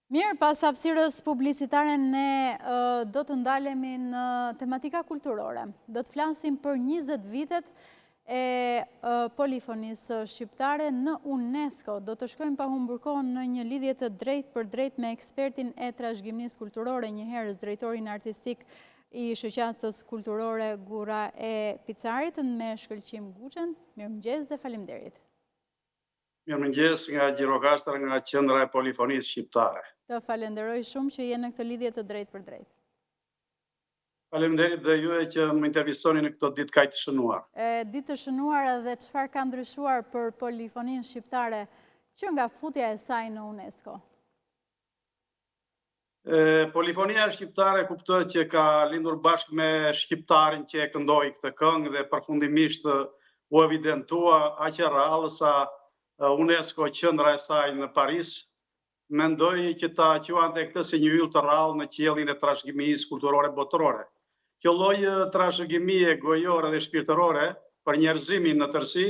Mirë, pas hapësirës publicitare ne do të ndalemi në tematika kulturore. Do të flasim për 20 vitet e polifonisë shqiptare në UNESCO. Do të shkojmë pa humbur kohë në një lidhje të drejt për drejt me ekspertin e trashëgimisë kulturore, njëherës drejtorin artistik i shoqatës kulturore Gura e Picarit, me Shkëlqim Guçën. Mirëmëngjes dhe faleminderit. Mirëmëngjes nga Gjirokastër, nga Qendra e Polifonisë Shqiptare. Të falenderoj shumë që je në këtë lidhje të drejt për drejt. Faleminderit dhe juve që më intervistoni në këto ditë kaq të shënuar. Ditë të shënuar dhe çfarë ka ndryshuar për polifoninë shqiptare që nga futja e saj në UNESCO? Polifonia shqiptare kuptohet që ka lindur bashkë me shqiptarin që e këndoi këtë këngë dhe përfundimisht u evidentua aq e rrallë sa UNESCO qendra e saj në Paris mendoi që ta quante këtë si një yll të rrallë në qiellin e trashëgimisë kulturore botërore. Kjo lloj trashëgimie gojore dhe shpirtërore për njerëzimin në tërësi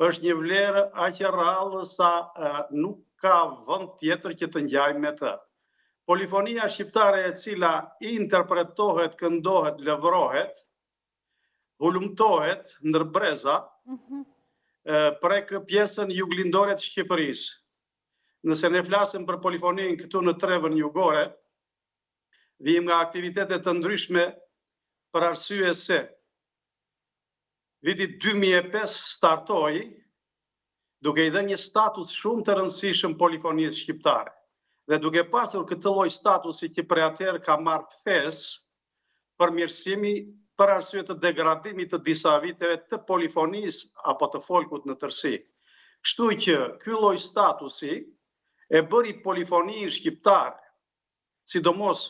është një vlerë aq e rrallë sa nuk ka vend tjetër që të ngjajmë me të. Polifonia shqiptare e cila interpretohet, këndohet, lëvrohet, hulumtohet ndër breza, prek pjesën juglindore të Shqipërisë. Nëse ne flasim për polifoninë këtu në Trevën jugore, vijmë nga aktivitete të ndryshme për arsye se viti 2005 startoi duke i dhënë një status shumë të rëndësishëm polifonisë shqiptare. Dhe duke pasur këtë lloj statusi që prej atëherë ka marrë kthes përmirësimi për arsye të degradimit të disa viteve të polifonisë apo të folkut në tërësi. Kështu që ky lloj statusi e bëri polifoninë shqiptare, sidomos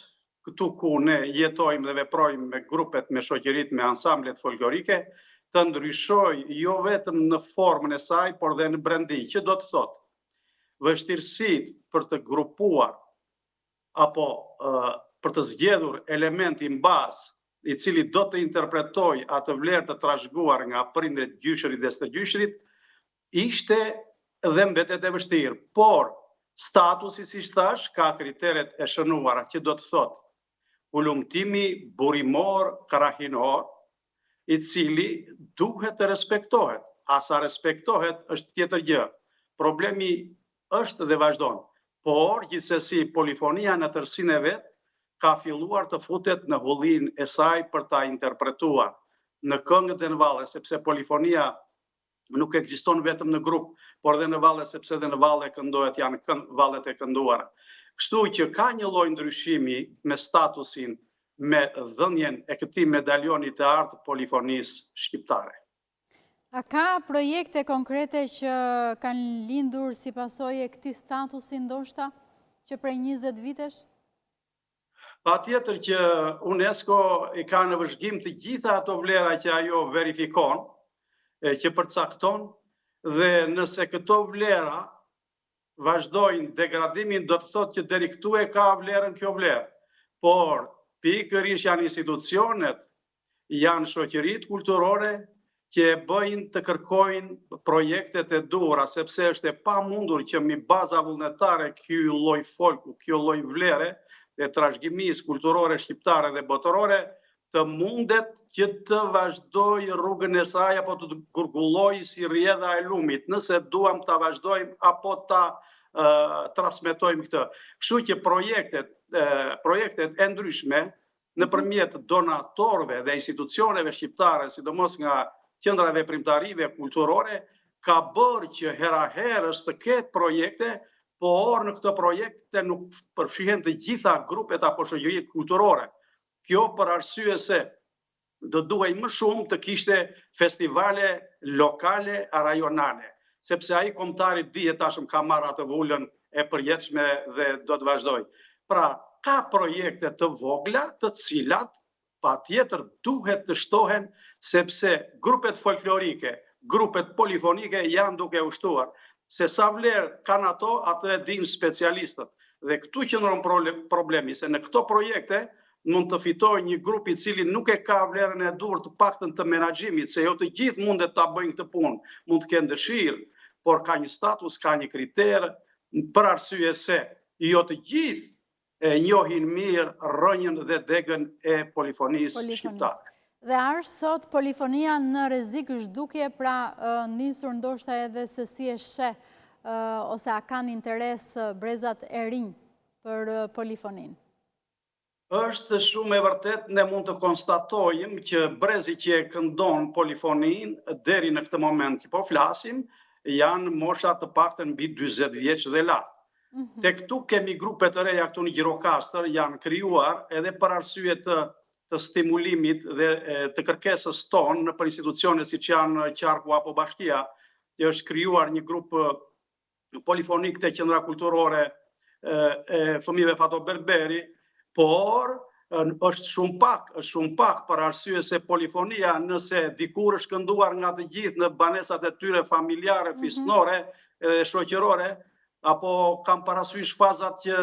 këtu ku ne jetojmë dhe veprojmë me grupet, me shoqëritë, me ansamblet folklorike, të ndryshoj jo vetëm në formën e saj, por dhe në brendi, që do të thotë vështirësitë për të grupuar apo për të zgjedhur elementin bazë i cili do të interpretojë atë vlerë të trashëguar nga prindërit, gjyshërit dhe stërgjyshërit, ishte dhe mbetet e vështirë, por statusi, siç thash, ka kriteret e shënuara, që do të thotë hulumtimi burimor, krahinor, i cili duhet të respektohet. Asa respektohet është tjetër gjë. Problemi është dhe vazhdon. Por, gjithsesi, polifonia në tërësinë e vet ka filluar të futet në hullinë e saj për ta interpretuar në këngët e në valle, sepse polifonia nuk ekziston vetëm në grup, por dhe në valle, sepse dhe në valle këndohet, janë vallet e kënduara. Kështu që ka një lloj ndryshimi me statusin, me dhënien e këtij medaljonit të artë polifonisë shqiptare. A ka projekte konkrete që kanë lindur si pasojë e këtij statusi ndoshta që prej 20 vitesh? Patjetër që UNESCO i ka në vëzhgim të gjitha ato vlera që ajo verifikon, që përcakton, dhe nëse këto vlera vazhdojnë degradimin, do të thotë që deri këtu e ka vlerën kjo vlerë. Por pikërisht janë institucionet, janë shoqëritë kulturore që e bëjnë të kërkojnë projektet e duhura, sepse është e pamundur që mbi baza vullnetare ky lloj folku, kjo lloj vlere e trashëgimisë kulturore shqiptare dhe botërore të mundet që të vazhdoj rrugën e saj apo të gurgulloj si rrjedha e lumit, nëse duam ta vazhdojmë apo ta transmetojmë këtë. Kështu që projektet e ndryshme nëpërmjet donatorëve dhe institucioneve shqiptare, sidomos nga qendra veprimtarive kulturore, ka bërë që hera herës të ketë projekte, por në këto projekte nuk përfshihen të gjitha grupet apo shoqëritë kulturore. Kjo për arsye se do duhej më shumë të kishte festivale lokale a rajonale, sepse ai kombëtari dihet tashmë ka marrë atë vulën e përjetshme dhe do të vazhdoj. Pra, ka projekte të vogla të cilat patjetër duhet të shtohen, sepse grupet folklorike, grupet polifonike janë duke u shtuar. Se sa vlerë kanë ato, atë e dinë specialistët. Dhe këtu qëndron problemi, se në këto projekte mund të fitojë një grup i cili nuk e ka vlerën e dur të paktën të menaxhimit, se jo të gjithë mundet ta bëjnë këtë punë, mund të kenë dëshirë, por ka një status, ka një kriter, për arsye se jo të gjithë e njohin mirë rrënjën dhe degën e polifonisë shqiptare. Dhe është sot polifonia në rrezik zhdukje, pra nisur ndoshta edhe se si e sheh ose a kanë interes brezat e rinj për polifoninë? Është shumë e vërtet, ne mund të konstatojmë që brezi që e këndon polifoninë deri në këtë moment që po flasim, janë mosha të paktën mbi 40 vjeç dhe lart. Te këtu kemi grupe të reja këtu në Gjirokastër, janë krijuar edhe për arsye të stimulimit dhe të kërkesës tonë në për institucione siç janë Qarku apo Bashkia, që është krijuar një grup polifonik te Qendra Kulturore e fëmijëve Fato Berberi, por është shumë pak për arsye se polifonia, nëse dikur është kënduar nga të gjithë në banesat e tyre familjare, fisnore dhe shoqërore, apo kam parasysh fazat që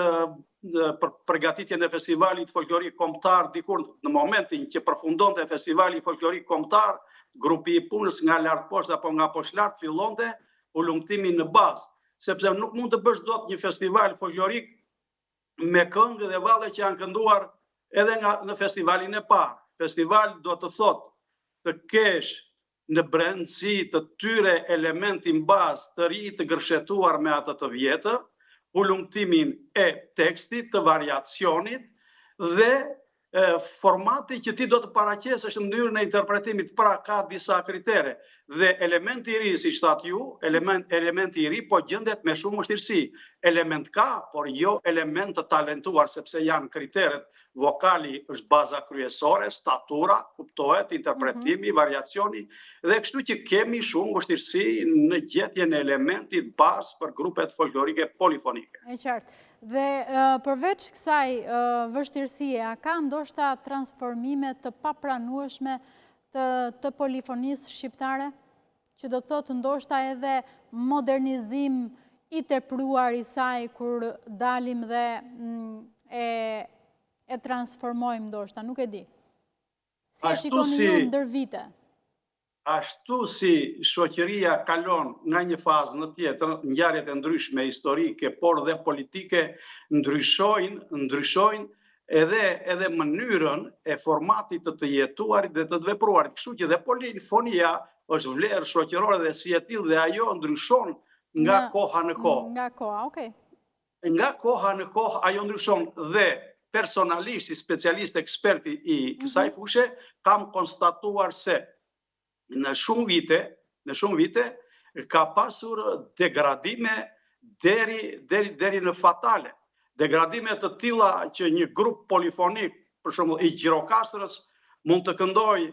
për përgatitjen e festivalit folklorik kombëtar, dikur në momentin që përfundonte festivali folklorik kombëtar, grupi i punës nga lart poshtë apo nga poshtë lart fillonte ulumtimin në bazë, sepse nuk mund të bësh dot një festival folklorik me këngë dhe valle që janë kënduar edhe në festivalin e parë. Festival do të thotë të kesh në brendësi të tyre elementin bazë të ri të gërshetuar me atë të vjetër, ulumtimin e tekstit, të variacionit dhe formati që ti do të paraqesësh në mënyrën e interpretimit, pra ka disa kritere. Dhe elementi i ri, siç thatë ju, elementi i ri po gjendet me shumë vështirësi. Element ka, por jo element të talentuar, sepse janë kriteret. Vokali është baza kryesore, statura, kuptohet, interpretimi, variacioni, dhe kështu që kemi shumë vështirësi në gjetjen e elementit bazë për grupet folklorike polifonike. E qartë. Dhe përveç kësaj vështirësie, a ka ndoshta transformime të papranueshme të polifonisë shqiptare? Që do të thotë ndoshta edhe modernizim i tepruar i saj kur dalim dhe e transformojmë ndoshta, nuk e di. Si e shikoni ju ndër vite? Ashtu si shoqëria kalon nga një fazë në tjetër, ngjarjet e ndryshme historike, por dhe politike ndryshojnë edhe mënyrën e formatit të jetuarit dhe të vepruarit. Kështu që dhe polifonia është vlerë shoqërore dhe si e tillë dhe ajo ndryshon nga koha në kohë. Nga koha, okay. Nga koha në kohë ajo ndryshon dhe personalisht si specialist eksperti i kësaj fushë kam konstatuar se në shumë vite ka pasur degradime deri në fatale. Degradime të tilla që një grup polifonik, për shembull i Gjirokastrës, mund të këndojë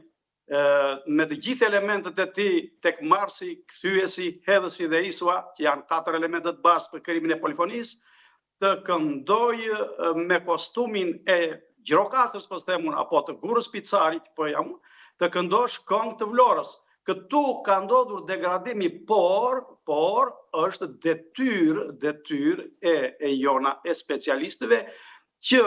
me të gjithë elementet e tij tek marsi, kthyesi, hedhësi dhe isua, që janë 4 elementet bazë për krijimin e polifonisë, të këndoj me kostumin e Gjirokastrës, po them unë, apo të Gurës Picarit, po jam, të këndosh këngë të Vlorës. Këtu ka ndodhur degradimi, por është detyrë e jona e specialistëve që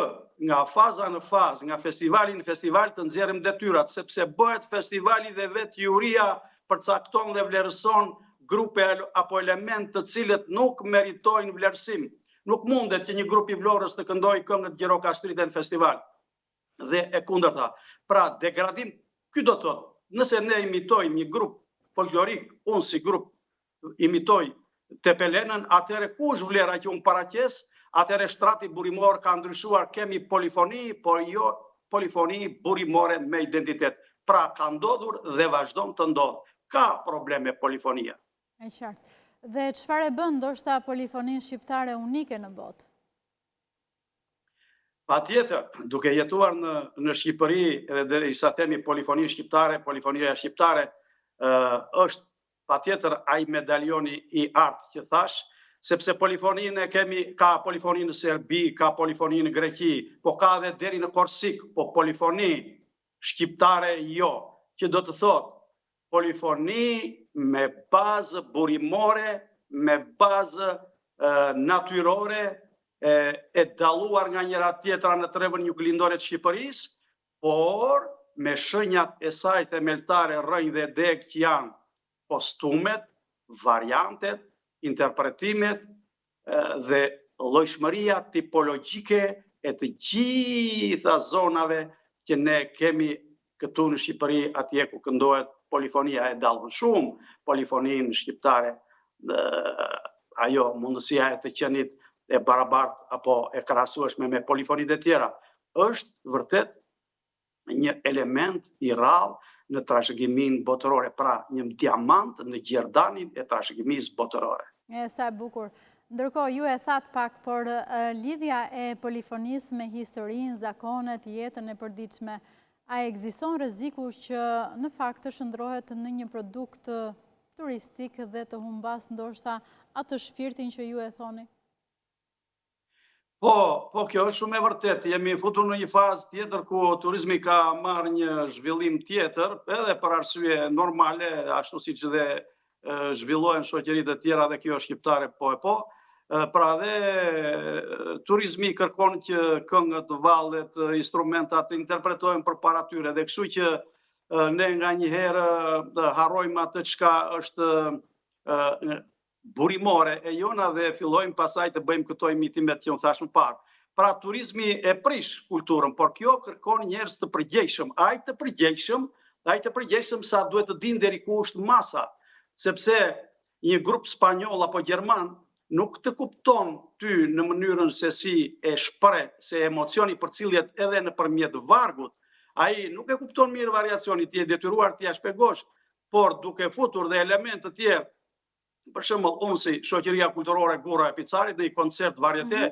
nga faza në fazë, nga festivali në festival të nxjerrim detyrat, sepse bëhet festivali dhe vetë juria përcakton dhe vlerëson grupe apo element të cilët nuk meritojnë vlerësim. Nuk mundet që një grup i Vlorës të këndojë këngët Gjirokastrite në festival. Dhe e kundërta. Pra, degradim, ky do thotë, nëse ne imitojmë një grup folklorik, unë si grup imitoj Tepelenën, atëherë kush vlera që unë paraqes, atëherë shtrati burimor ka ndryshuar, kemi polifoni, por jo polifoni burimore me identitet. Pra, ka ndodhur dhe vazhdon të ndodhë. Ka probleme polifonia. E qartë. Dhe çfarë e bën ndoshta polifoninë shqiptare unike në botë? Patjetër, duke jetuar në Shqipëri dhe sa themi polifonia shqiptare është patjetër ai medalioni i artë që thash, sepse polifoninë e kemi, ka polifoninë në Serbi, ka polifoninë në Greqi, po ka edhe deri në Korsik, po polifoni shqiptare jo, që do të thotë polifoni me bazë burimore, me bazë natyrore, e dalluar nga njëra tjetra në trevën juglindore të Shqipërisë, por me shenjat e saj themeltare rrënjë dhe deg që janë kostumet, variantet, interpretimet dhe llojshmëria tipologjike e të gjitha zonave që ne kemi këtu në Shqipëri, atje ku këndohet polifonia e dallën shumë, polifoninë shqiptare, ajo mundësia e të qenit e barabartë apo e krahasueshme me polifonitë e tjera, është vërtet një element i rrallë në trashëgiminë botërore, pra një diamant në gjerdanin e trashëgimisë botërore. Sa e bukur. Ndërkohë, ju e thatë pak, por lidhja e polifonisë me historinë, zakonet, jetën e përditshme, a ekziston rreziku që në fakt të shndrohet në një produkt turistik dhe të humbas ndoshta atë shpirtin që ju e thoni? Po, kjo është shumë e vërtetë. Jemi futur në një fazë tjetër ku turizmi ka marrë një zhvillim tjetër, edhe për arsye normale, ashtu siç dhe zhvillohen shoqëritë e tjera dhe kjo shqiptare po e po. Pra dhe turizmi kërkon që këngët, vallet, instrumentat të interpretojnë përpara tyre, dhe kështu që ne nga një herë harrojmë atë çka është burimore e jona dhe fillojmë pasaj të bëjmë këto imitimet që unë thash më parë. Pra turizmi e prish kulturën, por kjo kërkon njerëz të përgjegjshëm. Ai të përgjegjshëm sa duhet të dinë deri ku është masa, sepse një grup spanjoll apo gjerman nuk të kupton ty në mënyrën se si e shpreh, se emocioni përcillet edhe nëpërmjet vargut, ai nuk e kupton mirë variacionin, ti je detyruar t'ia shpjegosh, por duke futur dhe elemente të tjerë. Për shembull, unë si shoqëria kulturore Gurra e Picarit në një koncert varieté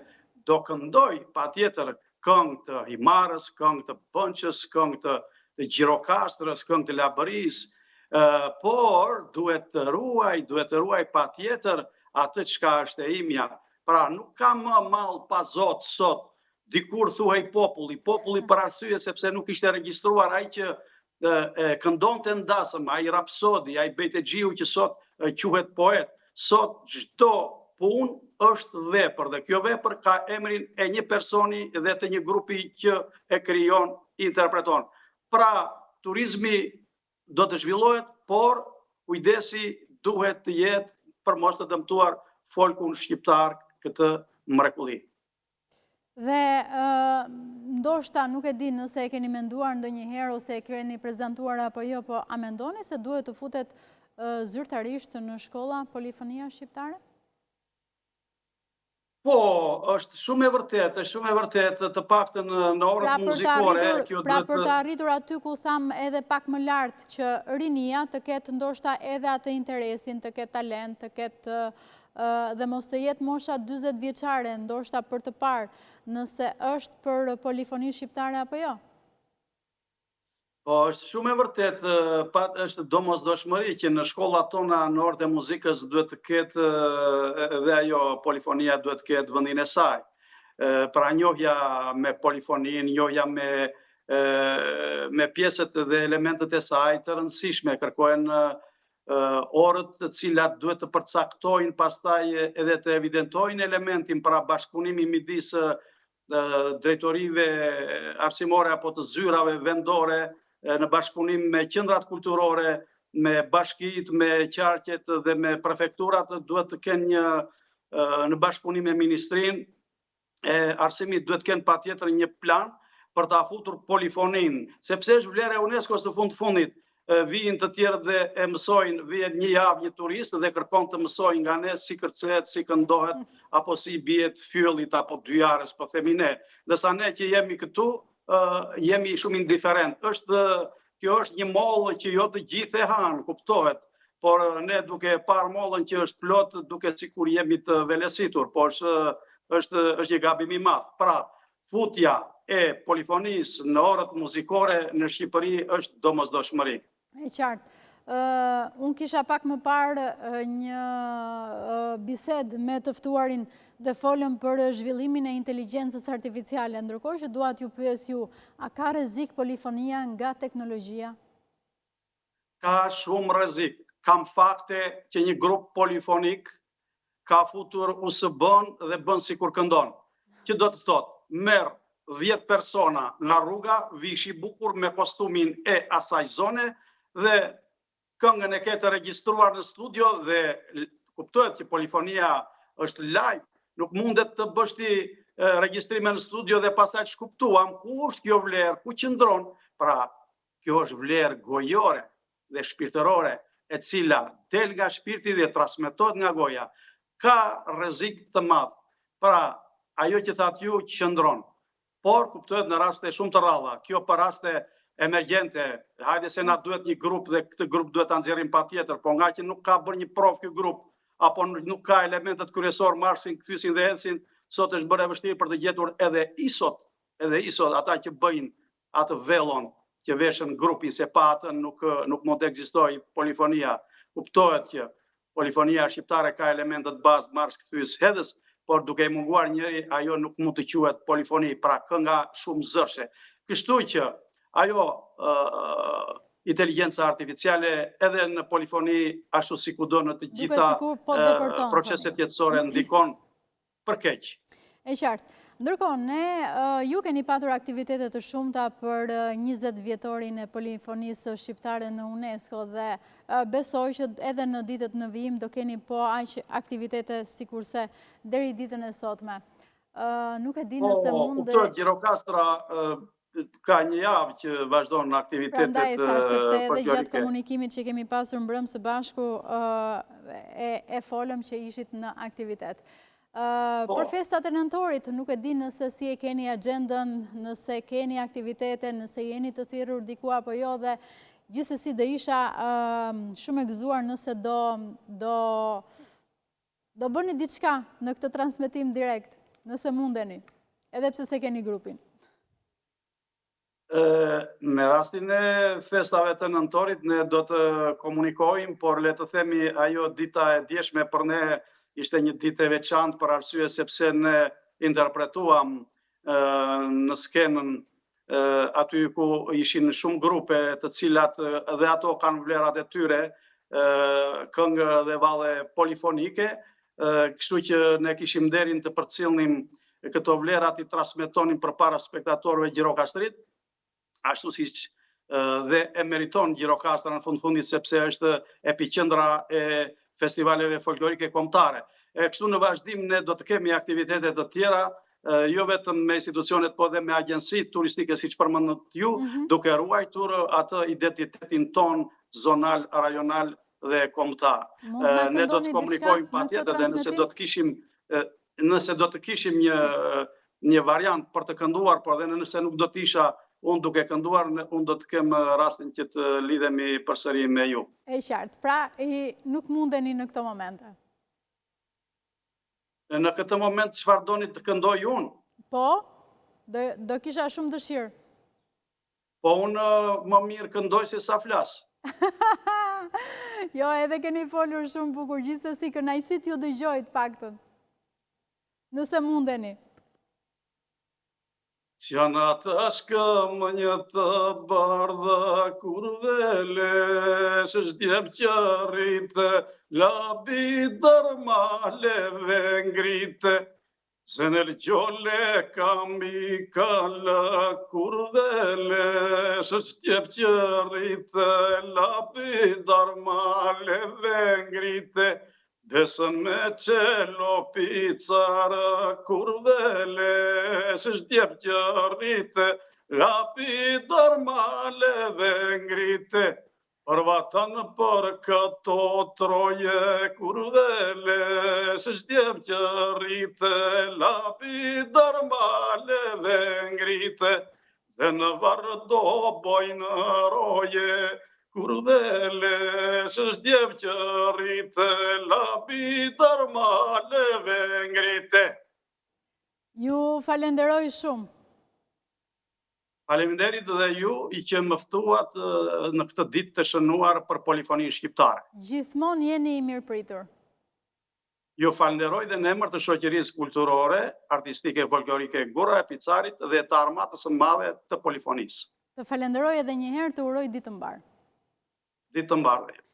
do këndoj patjetër këngë të Himarës, këngë të Pënçës, këngë të Gjirokastrës, këngë të Labëris, por duhet të ruaj patjetër atë çka është e imja. Pra nuk ka më mall pa Zot sot. Dikur thuhej populli për arsye sepse nuk ishte regjistruar ai që këndonte ndasëm, ai rapsodi, ai Bejtegjiu që sot quhet poet. Sot çdo punë është vepër dhe kjo vepër ka emrin e një personi dhe të një grupi që e krijon, interpreton. Pra turizmi do të zhvillohet, por kujdesi duhet të jetë për mos të dëmtuar folkun shqiptar këtë mrekulli. Dhe ndoshta nuk e di nëse e keni menduar ndonjëherë ose e keni prezantuar apo jo, po a mendoni se duhet të futet zyrtarisht në shkolla polifonia shqiptare? Po, është shumë e vërtetë, të paktën në orët muzikore. Pra për të arritur aty ku tham edhe pak më lartë që rinia të ketë ndoshta edhe atë interesin, të ketë talent, të ketë dhe mos të jetë mosha 40 vjeçare, ndoshta për të parë nëse është për polifoni shqiptare apo jo? Po, është shumë e vërtetë, është domosdoshmëri që në shkollat tona në orët e muzikës duhet të ketë edhe ajo polifonia duhet të ketë vendin e saj. Pra njohja me polifoninë, njohja me pjesët dhe elementet e saj të rëndësishme, kërkohen orët të cilat duhet të përcaktojnë pastaj edhe të evidentojnë elementin, pra bashkëpunimi midis drejtorive arsimore apo të zyrave vendore, në bashkëpunim me qendrat kulturore, me bashkitë, me qarqet dhe me prefekturat, duhet të kenë një në bashkëpunim me ministrinë e arsimit, duhet të kenë patjetër një plan për ta futur polifoninë, sepse është vlera e UNESCO-s të fundit. Vijnë të tjerë dhe e mësojnë, vjen një javë një turist dhe kërkon të mësojnë nga ne si kërcet, si këndohet, apo si bjet fyllit apo dyjarës, po themi ne. Ndërsa ne që jemi këtu, jemi shumë indiferent. Kjo është një mollë që jo të gjithë e hanë, kuptohet, por ne duke parë mollën që është plot, duke sikur jemi të velesitur, por është një gabim i madh. Pra, futja e polifonisë në orët muzikore në Shqipëri është domosdoshmëri. E qartë. Unë kisha pak më parë një bisedë me të ftuarin dhe folëm për zhvillimin e inteligjencës artificiale, ndërkohë që dua t'ju pyes ju, a ka rrezik polifonia nga teknologjia? Ka shumë rrezik. Kam fakte që një grup polifonik ka futur USB-n dhe bën sikur këndon. Që do të thotë, merr 10 persona nga rruga, vishi bukur me kostumin e asaj zone dhe këngën e ketë regjistruar në studio dhe kuptohet që polifonia është live, Nuk mundet të bësh ti regjistrime në studio dhe pastaj shkuptuam ku është kjo vlerë, ku qëndron. Pra, kjo është vlerë gojore dhe shpirtërore, e cila del nga shpirti dhe transmetohet nga goja. Ka rrezik të madh. Pra, ajo që thatë ju qëndron. Por kuptohet në raste shumë të rralla. Kjo për raste emergjente, hajde se na duhet një grup dhe këtë grup duhet ta nxjerrim patjetër, po nga që nuk ka bërë një provë ky grup, apo nuk ka elementet kryesor marsin, kthysin dhe ecin, sot është bërë e vështirë për të gjetur edhe isot ata që bëjnë atë vellon që veshën grupin, se pa atë nuk mund të ekzistojë polifonia. Kuptohet që polifonia shqiptare ka elementet bazë mars, kthys, hedhës, por duke i munguar njëri, ajo nuk mund të quhet polifoni, pra kënga shumë zërshe. Kështu që ajo inteligjenca artificiale edhe në polifoni, ashtu si kudo në të gjitha proceset jetësore ndikon për keq. E qartë. Ndërkohë, ju keni patur aktivitetet të shumta për 20 vjetorin e polifonisë shqiptare në UNESCO dhe besoj që edhe në ditët në vijim do keni po aq aktivitete sikurse deri ditën e sotme. Nuk e di nëse mund Kuptohet, Gjirokastra ka një javë që vazhdon në aktivitetet folklorike. Prandaj thash, sepse edhe gjatë komunikimit që kemi pasur mbrëmje së bashku e folëm që ishit në aktivitet. Për festat e nëntorit, nuk e di nëse si e keni agendën, nëse keni aktivitete, nëse jeni të thirrur diku apo jo, dhe gjithsesi do isha shumë e gëzuar nëse do bëni diçka në këtë transmetim direkt, nëse mundeni, edhe pse se keni grupin. Në rastin e festave të nëntorit, ne do të komunikojmë, por le të themi ajo dita e djeshme për ne ishte një ditë e veçantë për arsye sepse ne interpretuam në skenën aty ku ishin shumë grupe të cilat edhe ato kanë vlerat e tyre, këngë dhe valle polifonike, kështu që ne kishim nderin të përcjellnim këto vlerat i transmetonin përpara spektatorëve Gjirokastrit, ashtu siç dhe e meriton Gjirokastra në fundit sepse është epiqendra e festivaleve folklorike kombëtare. Kështu në vazhdim ne do të kemi aktivitete të tjera, jo vetëm me institucionet, po dhe me agjensitë turistike siç përmendët ju, duke ruajtur atë identitetin ton zonal, rajonal dhe kombëtar. Ne do të komunikojmë patjetër dhe nëse do të kishim një variant për të kënduar, por dhe nëse nuk do të isha unë duke kënduar, unë do të kem rastin që të lidhemi përsëri me ju. E qartë, pra nuk mundeni në këto momente? Në këtë moment, çfarë doni të këndoj unë? Po, do kisha shumë dëshirë. Po, unë më mirë këndoj se sa flas. Jo, edhe keni folur shumë bukur, gjithsesi kënaqësit ju dëgjoj të paktën. Nëse mundeni. Që në të shkëm një të bardha kur velesh shdjep që rritë, labi dërmaleve ngrite, se në lëgjole kam i kalla kur velesh shdjep që rritë, labi dërmaleve ngrite, besën me qelo picara kur velesh shdjep që rrite, lapi dërmaleve ngrite, për vatan për këto troje kur velesh shdjep që rrite, lapi dërmaleve ngrite, dhe në varë do bojnë roje, kur velesh shdjep që rrite, lapi dërmaleve ngrite. Ju falenderoj shumë. Faleminderit dhe ju i që më ftuat në këtë ditë të shënuar për polifoninë shqiptare. Gjithmonë jeni i mirëpritur. Ju falenderoj dhe në emër të shoqërisë kulturore, artistike folklorike Gurra e Picarit dhe të armatës së madhe të polifonisë. Të falenderoj edhe një herë, të uroj ditë të mbarë. Ditë të mbarë.